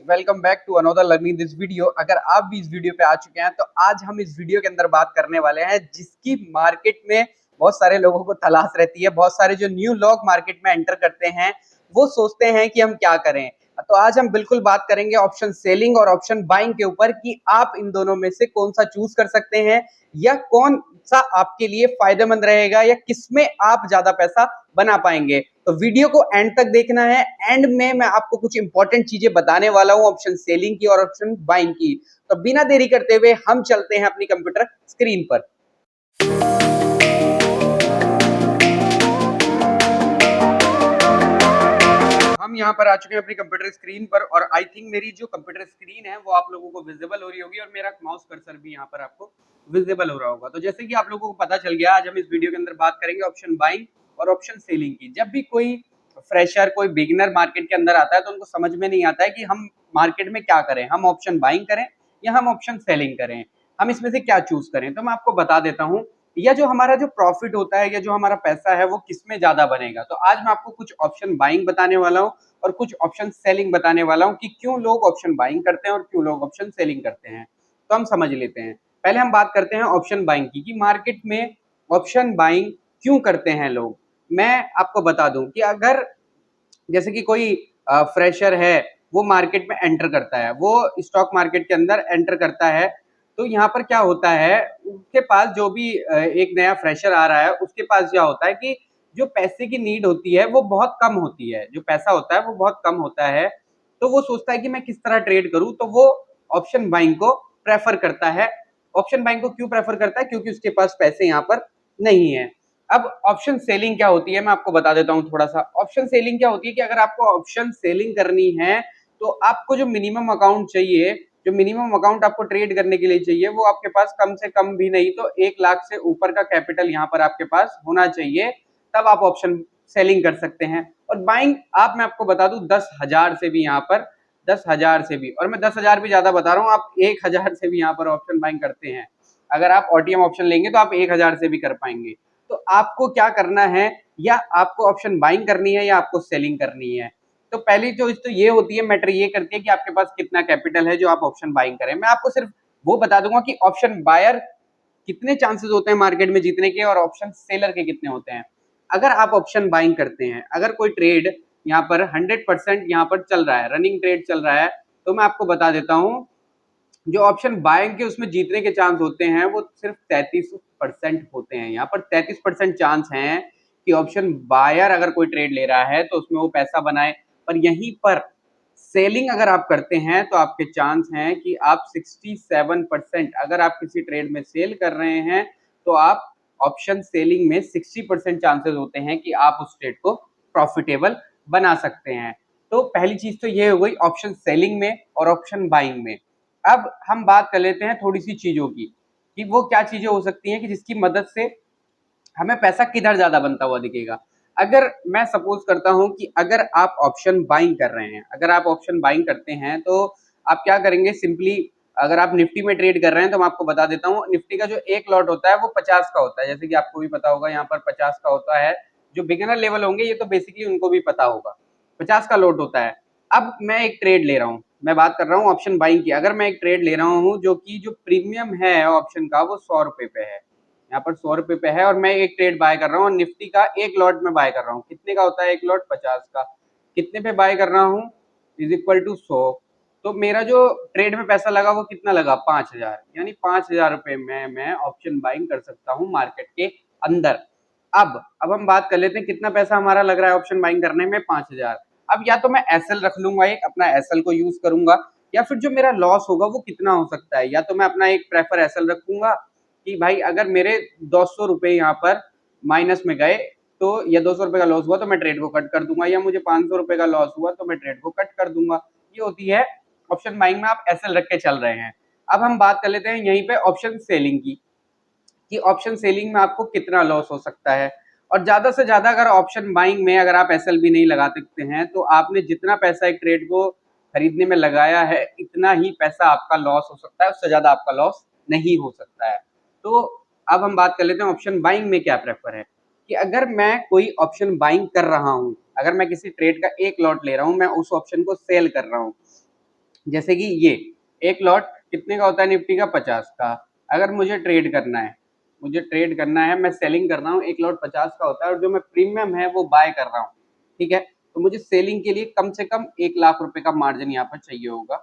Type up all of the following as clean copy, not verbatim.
Welcome back to another learning this video. अगर आप भी इस वीडियो पे आ चुके हैं तो आज हम इस वीडियो के अंदर बात करने वाले हैं जिसकी मार्केट में बहुत सारे लोगों को तलाश रहती है। बहुत सारे जो न्यू लोग मार्केट में एंटर करते हैं वो सोचते हैं कि हम क्या करें। तो आज हम बिल्कुल बात करेंगे ऑप्शन सेलिंग और ऑप्शन बाइंग के ऊपर कि आप इन दोनों में से कौन सा चूज कर सकते हैं या कौन सा आपके लिए फायदेमंद रहेगा या किसमें आप ज्यादा पैसा बना पाएंगे। तो वीडियो को एंड तक देखना है। एंड में मैं आपको कुछ इंपॉर्टेंट चीजें बताने वाला हूं ऑप्शन सेलिंग की और ऑप्शन बाइंग की। तो बिना देरी करते हुए हम चलते हैं अपनी कंप्यूटर स्क्रीन पर। हम यहाँ पर आ चुके हैं अपनी कंप्यूटर स्क्रीन पर और आई थिंक मेरी जो कंप्यूटर स्क्रीन है वो आप लोगों को विजिबल हो रही होगी और मेरा माउस कर्सर भी यहाँ पर आपको विजिबल हो रहा होगा। तो जैसे कि आप लोगों को पता चल गया, आज हम इस वीडियो के अंदर बात करेंगे ऑप्शन बाइंग और ऑप्शन सेलिंग की। जब भी कोई फ्रेशर, कोई बिगिनर मार्केट के अंदर आता है तो उनको समझ में नहीं आता है कि हम मार्केट में क्या करें, हम ऑप्शन बाइंग करें या हम ऑप्शन सेलिंग करें, हम इसमें से क्या चूज करें। तो मैं आपको बता देता हूँ या जो हमारा जो प्रॉफिट होता है या जो हमारा पैसा है वो किसमें ज्यादा बनेगा। तो आज मैं आपको कुछ ऑप्शन बाइंग बताने वाला हूँ और कुछ ऑप्शन सेलिंग बताने वाला हूँ कि क्यों लोग ऑप्शन बाइंग करते हैं और क्यों लोग ऑप्शन सेलिंग करते हैं। तो हम समझ लेते हैं। पहले हम बात करते हैं ऑप्शन बाइंग की कि मार्केट में ऑप्शन बाइंग क्यों करते हैं लोग। मैं आपको बता दूं कि अगर जैसे कि कोई फ्रेशर है, वो मार्केट में एंटर करता है, वो स्टॉक मार्केट के अंदर एंटर करता है, तो यहाँ पर क्या होता है, उसके पास जो भी एक नया फ्रेशर आ रहा है उसके पास क्या होता है कि जो पैसे की नीड होती है वो बहुत कम होती है, जो पैसा होता है वो बहुत कम होता है। तो वो सोचता है कि मैं किस तरह ट्रेड करूं, तो वो ऑप्शन बाइंग को प्रेफर करता है। ऑप्शन बाइंग को क्यों प्रेफर करता है? क्योंकि उसके पास पैसे यहाँ पर नहीं है। अब ऑप्शन सेलिंग क्या होती है मैं आपको बता देता हूँ थोड़ा सा। ऑप्शन सेलिंग क्या होती है कि अगर आपको ऑप्शन सेलिंग करनी है तो आपको जो मिनिमम अकाउंट चाहिए, जो मिनिमम अकाउंट आपको ट्रेड करने के लिए चाहिए, वो आपके पास कम से कम भी नहीं तो 1 लाख से ऊपर का कैपिटल यहाँ पर आपके पास होना चाहिए, तब आप ऑप्शन सेलिंग कर सकते हैं। और बाइंग आप, मैं आपको बता दूं, 10,000 से भी यहाँ पर, 10,000 से भी, और मैं 10,000 भी ज्यादा बता रहा हूँ, आप 1,000 से भी यहाँ पर ऑप्शन बाइंग करते हैं। अगर आप ओटीएम ऑप्शन लेंगे तो आप 1,000 से भी कर पाएंगे। तो आपको क्या करना है, या आपको ऑप्शन बाइंग करनी है या आपको सेलिंग करनी है। तो पहली चीज तो ये होती है, मैटर ये करती है कि आपके पास कितना कैपिटल है जो आप ऑप्शन बाइंग करें। मैं आपको सिर्फ वो बता दूंगा कि ऑप्शन बायर कितने चांसेस होते हैं मार्केट में जीतने के और ऑप्शन सेलर के कितने होते हैं। अगर आप ऑप्शन बाइंग करते हैं, अगर कोई ट्रेड यहाँ पर 100% यहाँ पर चल रहा है, रनिंग ट्रेड चल रहा है, तो मैं आपको बता देता हूँ जो ऑप्शन बाइंग के उसमें जीतने के चांस होते हैं वो सिर्फ 33% होते हैं। यहाँ पर 33% चांस हैं कि ऑप्शन बायर अगर कोई ट्रेड ले रहा है तो उसमें वो पैसा बनाए। पर यहीं पर सेलिंग अगर आप करते हैं तो आपके चांस हैं कि आप 67%, अगर आप किसी ट्रेड में सेल कर रहे हैं तो आप ऑप्शन सेलिंग में 60% चांसेस होते हैं कि आप उस ट्रेड को प्रॉफिटेबल बना सकते हैं। तो पहली चीज तो ये हो गई ऑप्शन सेलिंग में और ऑप्शन बाइंग में। अब हम बात कर लेते हैं थोड़ी सी चीजों की कि वो क्या चीजें हो सकती हैं कि जिसकी मदद से हमें पैसा किधर ज्यादा बनता हुआ दिखेगा। अगर मैं सपोज करता हूं कि अगर आप ऑप्शन बाइंग कर रहे हैं, अगर आप ऑप्शन बाइंग करते हैं तो आप क्या करेंगे सिंपली। अगर आप निफ्टी में ट्रेड कर रहे हैं तो मैं आपको बता देता हूँ, निफ्टी का जो एक लॉट होता है वो 50 का होता है, जैसे कि आपको भी पता होगा यहाँ पर 50 का होता है। जो बिगिनर लेवल होंगे ये तो बेसिकली उनको भी पता होगा, 50 का लॉट होता है। अब मैं एक ट्रेड ले रहा हूँ, मैं बात कर रहा हूँ ऑप्शन बाइंग की। अगर मैं एक ट्रेड ले रहा हूँ जो कि जो प्रीमियम है ऑप्शन का वो 100 रुपए पे है, यहाँ पर 100 रुपए पे है, और मैं एक ट्रेड बाय कर रहा हूँ और निफ्टी का एक लॉट में बाय कर रहा हूँ। कितने का होता है एक लॉट? 50 का। कितने पे बाय कर रहा हूँ? Is equal to 100। तो मेरा जो ट्रेड में पैसा लगा वो कितना लगा? 5,000। यानी 5,000 रुपए में मैं ऑप्शन बाइंग कर सकता हूँ मार्केट के अंदर। अब हम बात कर लेते हैं कितना पैसा हमारा लग रहा है ऑप्शन बाइंग करने में? 5,000। अब या तो मैं एसएल रख लूंगा, एक अपना एसएल को यूज करूंगा, या फिर जो मेरा लॉस होगा वो कितना हो सकता है, या तो मैं अपना एक प्रेफर एसएल रखूंगा कि भाई अगर मेरे 200 रुपए यहाँ पर माइनस में गए तो, या 200 रुपए का लॉस हुआ तो मैं ट्रेड को कट कर दूंगा, या मुझे 500 रुपए का लॉस हुआ तो मैं ट्रेड को कट कर दूंगा। ये होती है ऑप्शन बाइंग में, आप एसएल रख के चल रहे हैं। अब हम बात कर लेते हैं यहीं पे ऑप्शन सेलिंग की कि ऑप्शन सेलिंग में आपको कितना लॉस हो सकता है। और ज्यादा से ज्यादा अगर ऑप्शन बाइंग में अगर आप एसएल भी नहीं लगा सकते हैं तो आपने जितना पैसा एक ट्रेड को खरीदने में लगाया है इतना ही पैसा आपका लॉस हो सकता है, उससे ज्यादा आपका लॉस नहीं हो सकता है। तो अब हम बात कर लेते हैं ऑप्शन बाइंग में क्या प्रेफर है कि अगर मैं कोई ऑप्शन बाइंग कर रहा हूं, अगर मैं किसी ट्रेड का एक लॉट ले रहा हूं, मैं उस ऑप्शन को सेल कर रहा हूं, जैसे कि ये एक लॉट कितने का होता है निफ्टी का, 50 का। अगर मुझे ट्रेड करना है, मैं सेलिंग कर रहा हूँ, एक लॉट 50 का होता है और जो मैं प्रीमियम है वो बाय कर रहा हूँ, ठीक है। तो मुझे सेलिंग के लिए कम से कम 1 लाख रुपए का मार्जिन यहाँ पर चाहिए होगा।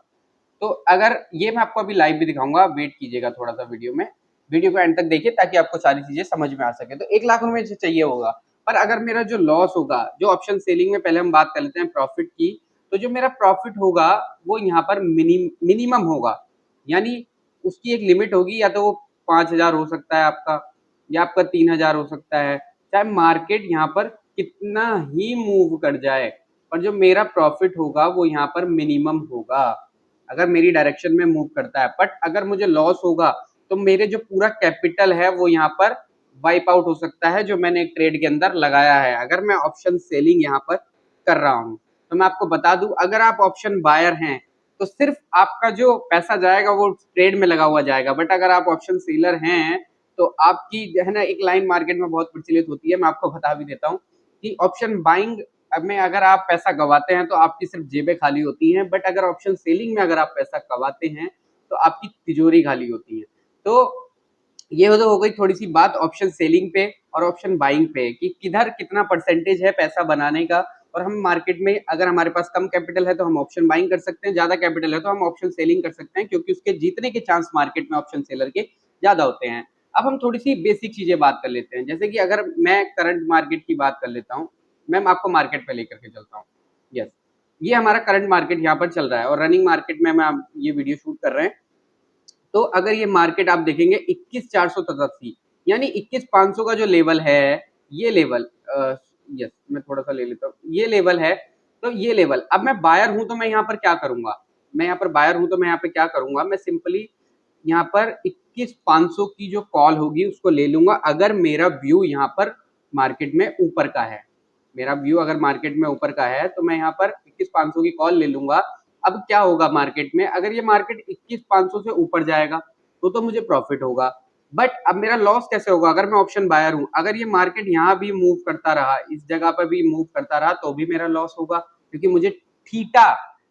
तो अगर ये मैं आपको अभी लाइव भी दिखाऊंगा, वेट कीजिएगा थोड़ा सा वीडियो में, वीडियो को एंड तक देखिए ताकि आपको सारी चीजें समझ में आ सके। तो 1 लाख रुपए से चाहिए होगा। पर अगर मेरा जो लॉस होगा, जो ऑप्शन सेलिंग में पहले हम बात कर लेते हैं प्रॉफिट की, तो जो मेरा प्रॉफिट होगा वो यहाँ पर मिनिमम होगा, यानी उसकी एक लिमिट होगी, या तो वो 5,000 हो सकता है आपका, या आपका 3,000 हो सकता है, चाहे मार्केट यहाँ पर कितना ही मूव कर जाए, पर जो मेरा प्रॉफिट होगा वो यहाँ पर मिनिमम होगा अगर मेरी डायरेक्शन में मूव करता है। बट अगर मुझे लॉस होगा तो मेरे जो पूरा कैपिटल है वो यहाँ पर वाइप आउट हो सकता है, जो मैंने एक ट्रेड के अंदर लगाया है, अगर मैं ऑप्शन सेलिंग यहाँ पर कर रहा हूँ। तो मैं आपको बता दूं, अगर आप ऑप्शन बायर हैं तो सिर्फ आपका जो पैसा जाएगा वो ट्रेड में लगा हुआ जाएगा। बट अगर आप ऑप्शन सेलर हैं तो आपकी जो है ना, एक लाइन मार्केट में बहुत प्रचलित होती है, मैं आपको बता भी देता हूँ कि ऑप्शन बाइंग में अगर आप पैसा गवाते हैं तो आपकी सिर्फ जेबें खाली होती हैं, बट अगर ऑप्शन सेलिंग में अगर आप पैसा गवाते हैं तो आपकी तिजोरी खाली होती है। तो ये तो हो गई थोड़ी सी बात ऑप्शन सेलिंग पे और ऑप्शन बाइंग पे कि किधर कितना परसेंटेज है पैसा बनाने का। और हम मार्केट में अगर हमारे पास कम कैपिटल है तो हम ऑप्शन बाइंग कर सकते हैं, ज्यादा कैपिटल है तो हम ऑप्शन सेलिंग कर सकते हैं, क्योंकि उसके जीतने के चांस मार्केट में ऑप्शन सेलर के ज्यादा होते हैं। अब हम थोड़ी सी बेसिक चीजें बात कर लेते हैं, जैसे कि अगर मैं करंट मार्केट की बात कर लेता हूँ, मैं आपको मार्केट पे लेकर के चलता हूँ। यस, ये हमारा करंट मार्केट यहाँ पर चल रहा है और रनिंग मार्केट में मैं ये वीडियो शूट कर रहे हैं। तो अगर ये मार्केट आप देखेंगे 21,487, यानी 21,500 का जो लेवल है, ये लेवल यस मैं थोड़ा सा ले लेता हूँ, ये लेवल है। तो ये लेवल, अब मैं बायर हूं तो मैं यहाँ पर क्या करूंगा, मैं यहाँ पर बायर हूं तो मैं यहाँ पे क्या करूंगा, मैं सिंपली यहाँ पर 21,500 की जो कॉल होगी उसको ले लूंगा, अगर मेरा व्यू यहाँ पर मार्केट में ऊपर का है। मेरा व्यू अगर मार्केट में ऊपर का है तो मैं यहाँ पर 21,500 की कॉल ले लूंगा। अब क्या होगा मार्केट में, अगर ये मार्केट 21,500 से ऊपर जाएगा तो मुझे प्रॉफिट होगा। बट अब मेरा लॉस कैसे होगा, अगर मैं ऑप्शन बायर हूं, अगर ये मार्केट यहाँ भी मूव करता रहा, इस जगह पर भी मूव करता रहा, तो भी मेरा लॉस होगा, क्योंकि मुझे थीटा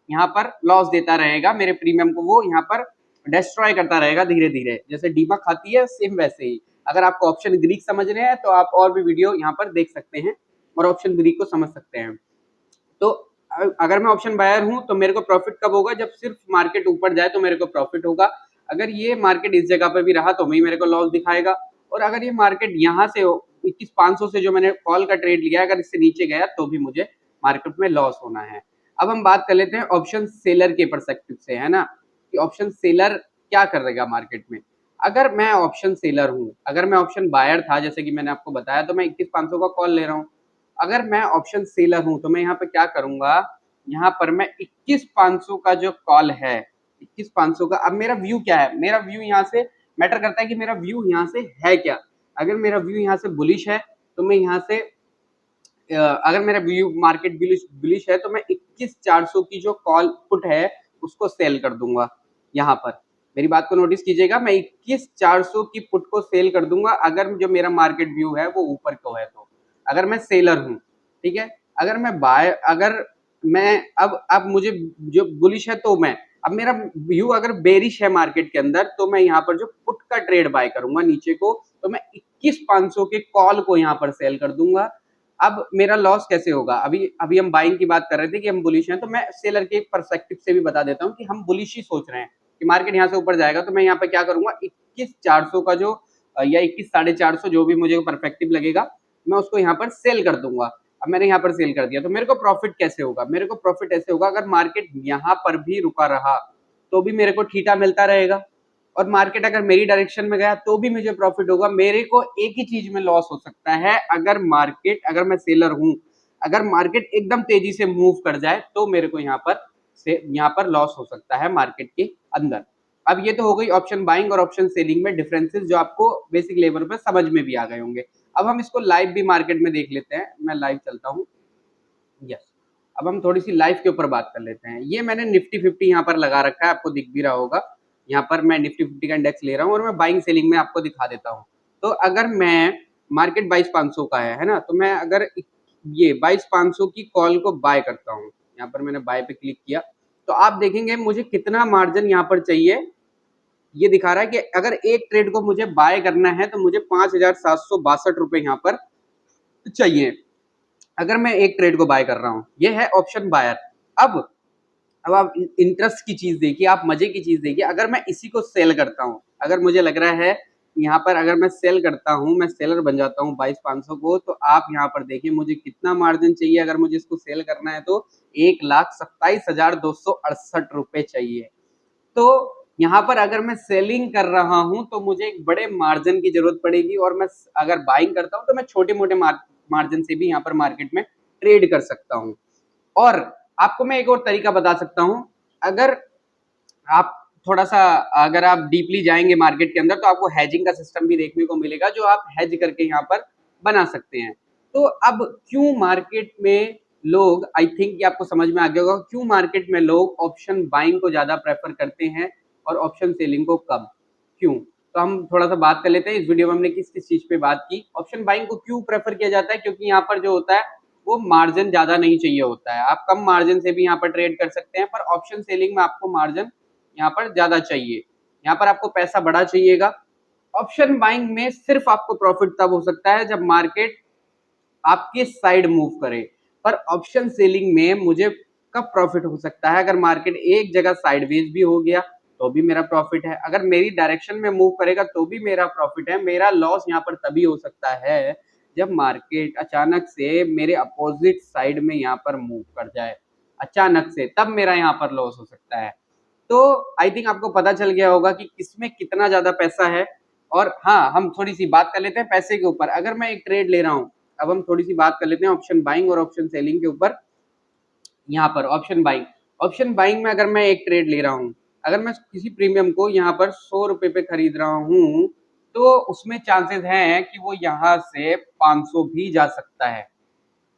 यहाँ पर लॉस देता रहेगा, मेरे प्रीमियम को वो यहाँ पर डिस्ट्रॉय करता रहेगा धीरे धीरे, जैसे डीमा खाती है सेम वैसे ही। अगर आपको ऑप्शन ग्रीक समझ रहे हैं तो आप और भी वीडियो यहाँ पर देख सकते हैं और ऑप्शन ग्रीक को समझ सकते हैं। तो अगर मैं ऑप्शन बायर हूं तो मेरे को प्रॉफिट कब होगा, जब सिर्फ मार्केट ऊपर जाए तो मेरे को प्रॉफिट होगा। अगर ये मार्केट इस जगह पे भी रहा तो भी मेरे को लॉस दिखाएगा। और अगर ये मार्केट यहाँ से 21,500 से जो मैंने कॉल का ट्रेड लिया, अगर इससे नीचे गया तो भी मुझे मार्केट में लॉस होना है। अब हम बात कर लेते हैं ऑप्शन सेलर के परस्पेक्टिव से, है ना, कि ऑप्शन सेलर क्या करेगा मार्केट में। अगर मैं ऑप्शन सेलर हूं, अगर मैं ऑप्शन बायर था जैसे कि मैंने आपको बताया, तो मैं 21,500 का कॉल ले रहा हूँ। अगर मैं ऑप्शन सेलर हूं तो मैं यहाँ पे क्या करूंगा, यहाँ पर मैं 21,500 का जो कॉल है, 21,500 का, अब मेरा व्यू क्या है, मेरा व्यू यहाँ से मैटर करता है कि मेरा व्यू यहाँ से है क्या। अगर मेरा व्यू यहाँ से बुलिश है तो मैं यहाँ से अगर मेरा व्यू मार्केट बुलिश है तो मैं 21,400 की जो कॉल पुट है उसको सेल कर दूंगा। यहाँ पर मेरी बात को नोटिस कीजिएगा, मैं 21,400 की पुट को सेल कर दूंगा अगर जो मेरा मार्केट व्यू है वो ऊपर को है तो, अगर मैं सेलर हूं, ठीक है। अगर मैं बाय, अगर मैं अब मुझे जो बुलिश है तो मैं, अब मेरा व्यू अगर बेरिश है मार्केट के अंदर तो मैं यहाँ पर जो पुट का ट्रेड बाय करूंगा नीचे को, तो मैं 21,500 के कॉल को यहाँ पर सेल कर दूंगा। अब मेरा लॉस कैसे होगा, अभी अभी हम बाइंग की बात कर रहे थे कि हम बुलिश हैं, तो मैं सेलर के परस्पेक्टिव से भी बता देता हूँ कि हम बुलिश ही सोच रहे हैं कि मार्केट यहाँ से ऊपर जाएगा, तो मैं यहाँ पे क्या करूंगा, 21,400 का जो या 21,450 जो भी मुझे परफेक्टिव लगेगा, मैं उसको यहाँ पर सेल कर दूंगा। अब मैंने यहाँ पर सेल कर दिया तो मेरे को प्रॉफिट कैसे होगा, मेरे को प्रॉफिट ऐसे होगा, अगर मार्केट यहाँ पर भी रुका रहा तो भी मेरे को थीटा मिलता रहेगा, और मार्केट अगर मेरी डायरेक्शन में गया तो भी मुझे प्रॉफिट होगा। मेरे को एक ही चीज में लॉस हो सकता है, अगर मार्केट, अगर मैं सेलर हूं, अगर मार्केट एकदम तेजी से मूव कर जाए तो मेरे को यहाँ पर लॉस हो सकता है मार्केट के अंदर। अब ये तो हो गई ऑप्शन बाइंग और ऑप्शन सेलिंग में डिफरेंसेस, जो आपको बेसिक लेवल पर समझ में भी आ गए होंगे। अब हम इसको लाइव भी मार्केट में देख लेते हैं, मैं लाइव चलता हूँ। यस, अब हम थोड़ी सी लाइफ के ऊपर बात कर लेते हैं। ये मैंने निफ्टी 50 यहाँ पर लगा रखा है, आपको दिख भी रहा होगा। यहाँ पर मैं निफ्टी 50 का इंडेक्स ले रहा हूँ और मैं बाइंग सेलिंग में आपको दिखा देता हूँ। तो अगर मैं मार्केट 22,500 का है ना, तो मैं अगर ये 22,500 की कॉल को बाय करता हूँ, यहाँ पर मैंने बाय पे क्लिक किया, तो आप देखेंगे मुझे कितना मार्जिन यहाँ पर चाहिए। ये दिखा रहा है कि अगर एक ट्रेड को मुझे बाय करना है तो मुझे 5,762 रुपए यहाँ पर चाहिए, अगर मैं एक ट्रेड को बाय कर रहा हूँ। ये है ऑप्शन बायर। अब आप इंटरेस्ट की चीज देखिए, आप मजे की चीज देखिए। अगर मैं इसी को सेल करता हूँ, अगर मुझे लग रहा है यहाँ पर अगर मैं सेल करता हूँ, मैं सेलर बन जाता हूँ 22,500 को, तो आप यहाँ पर देखिए मुझे कितना मार्जिन चाहिए। अगर मुझे इसको सेल करना है तो 1,27,268 रुपए चाहिए। तो यहाँ पर अगर मैं सेलिंग कर रहा हूं तो मुझे एक बड़े मार्जिन की जरूरत पड़ेगी, और मैं अगर बाइंग करता हूं तो मैं छोटे मोटे मार्जिन से भी यहाँ पर मार्केट में ट्रेड कर सकता हूं। और आपको मैं एक और तरीका बता सकता हूं। अगर आप थोड़ा सा अगर आप डीपली जाएंगे मार्केट के अंदर तो आपको हैजिंग का सिस्टम भी देखने को मिलेगा, जो आप हैज करके यहाँ पर बना सकते हैं। तो अब क्यों मार्केट में लोग, आई थिंक कि आपको समझ में आ गया होगा क्यों मार्केट में लोग ऑप्शन बाइंग को ज्यादा प्रेफर करते हैं और ऑप्शन सेलिंग को कम, क्यों। तो हम थोड़ा सा बात कर लेते हैं। इस वीडियो में हमने किस किस चीज पे बात की। ऑप्शन बाइंग को क्यों प्रेफर किया जाता है, क्योंकि यहाँ पर जो होता है वो मार्जिन ज्यादा नहीं चाहिए होता है। आप कम मार्जिन से भी यहाँ पर ट्रेड कर सकते हैं, पर ऑप्शन सेलिंग में आपको मार्जिन यहाँ पर ज्यादा चाहिए, यहाँ पर आपको पैसा बड़ा चाहिएगा। ऑप्शन बाइंग में सिर्फ आपको प्रॉफिट तब हो सकता है जब मार्केट आपके साइड मूव करे, पर ऑप्शन सेलिंग में मुझे कब प्रॉफिट हो सकता है, अगर मार्केट एक जगह साइडवेज भी हो गया तो भी मेरा प्रॉफिट है, अगर मेरी डायरेक्शन में मूव करेगा तो भी मेरा प्रॉफिट है। मेरा लॉस यहाँ पर तभी हो सकता है जब मार्केट अचानक से मेरे अपोजिट साइड में यहाँ पर मूव कर जाए, अचानक से, तब मेरा यहाँ पर लॉस हो सकता है। तो आई थिंक आपको पता चल गया होगा कि किसमें कितना ज्यादा पैसा है। और हाँ, हम थोड़ी सी बात कर लेते हैं पैसे के ऊपर। अगर मैं एक ट्रेड ले रहा हूँ, अब हम थोड़ी सी बात कर लेते हैं ऑप्शन बाइंग और ऑप्शन सेलिंग के ऊपर। यहाँ पर ऑप्शन बाइंग में अगर मैं एक ट्रेड ले रहा हूँ, अगर मैं किसी प्रीमियम को यहाँ पर 100 रुपए पे खरीद रहा हूँ, तो उसमें चांसेस हैं कि वो यहाँ से 500 भी जा सकता है।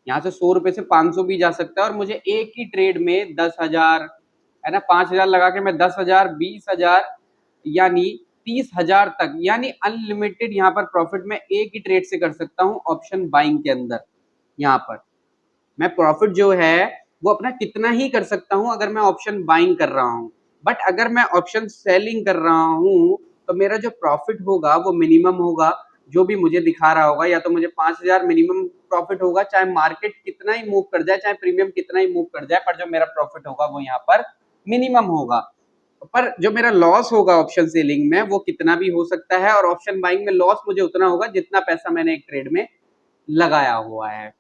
यहाँ से 100 रुपए से 500 भी जा सकता है, और मुझे एक ही ट्रेड में 10,000 है ना, 5,000 लगा के मैं 10,000, 20,000 यानी 30,000 तक, यानी अनलिमिटेड यहाँ पर प्रॉफिट मैं एक ही ट्रेड से कर सकता हूँ ऑप्शन बाइंग के अंदर। यहाँ पर मैं प्रॉफिट जो है वो अपना कितना ही कर सकता हूं अगर मैं ऑप्शन बाइंग कर रहा हूं। बट अगर मैं ऑप्शन सेलिंग कर रहा हूं तो मेरा जो प्रॉफिट होगा वो मिनिमम होगा, जो भी मुझे दिखा रहा होगा। या तो मुझे 5,000 मिनिमम प्रॉफिट होगा, चाहे मार्केट कितना ही मूव कर जाए, चाहे प्रीमियम कितना ही मूव कर जाए, पर जो मेरा प्रॉफिट होगा वो यहाँ पर मिनिमम होगा। पर जो मेरा लॉस होगा ऑप्शन सेलिंग में वो कितना भी हो सकता है, और ऑप्शन बाइंग में लॉस मुझे उतना होगा जितना पैसा मैंने एक ट्रेड में लगाया हुआ है।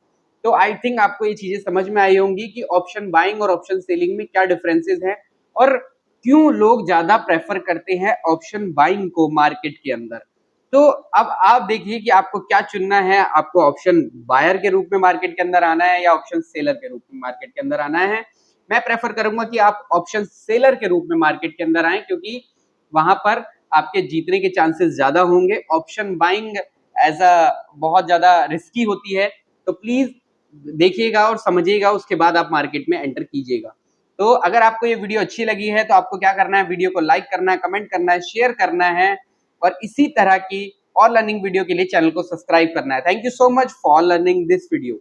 तो आई थिंक आपको ये चीजें समझ में आई होंगी कि ऑप्शन बाइंग और ऑप्शन सेलिंग में क्या डिफरेंसेस हैं, और क्यों लोग ज्यादा प्रेफर करते हैं ऑप्शन बाइंग को मार्केट के अंदर। तो अब आप देखिए कि आपको क्या चुनना है। आपको ऑप्शन बायर के रूप में मार्केट के अंदर आना है या ऑप्शन सेलर के रूप में मार्केट के अंदर आना है। मैं प्रेफर करूंगा कि आप ऑप्शन सेलर के रूप में मार्केट के अंदर आए, क्योंकि वहां पर आपके जीतने के चांसेस ज्यादा होंगे। ऑप्शन बाइंग एज अ बहुत ज्यादा रिस्की होती है, तो प्लीज देखिएगा और समझिएगा, उसके बाद आप मार्केट में एंटर कीजिएगा। तो अगर आपको ये वीडियो अच्छी लगी है तो आपको क्या करना है, वीडियो को लाइक करना है, कमेंट करना है, शेयर करना है, और इसी तरह की और लर्निंग वीडियो के लिए चैनल को सब्सक्राइब करना है। Thank you so much for learning this video.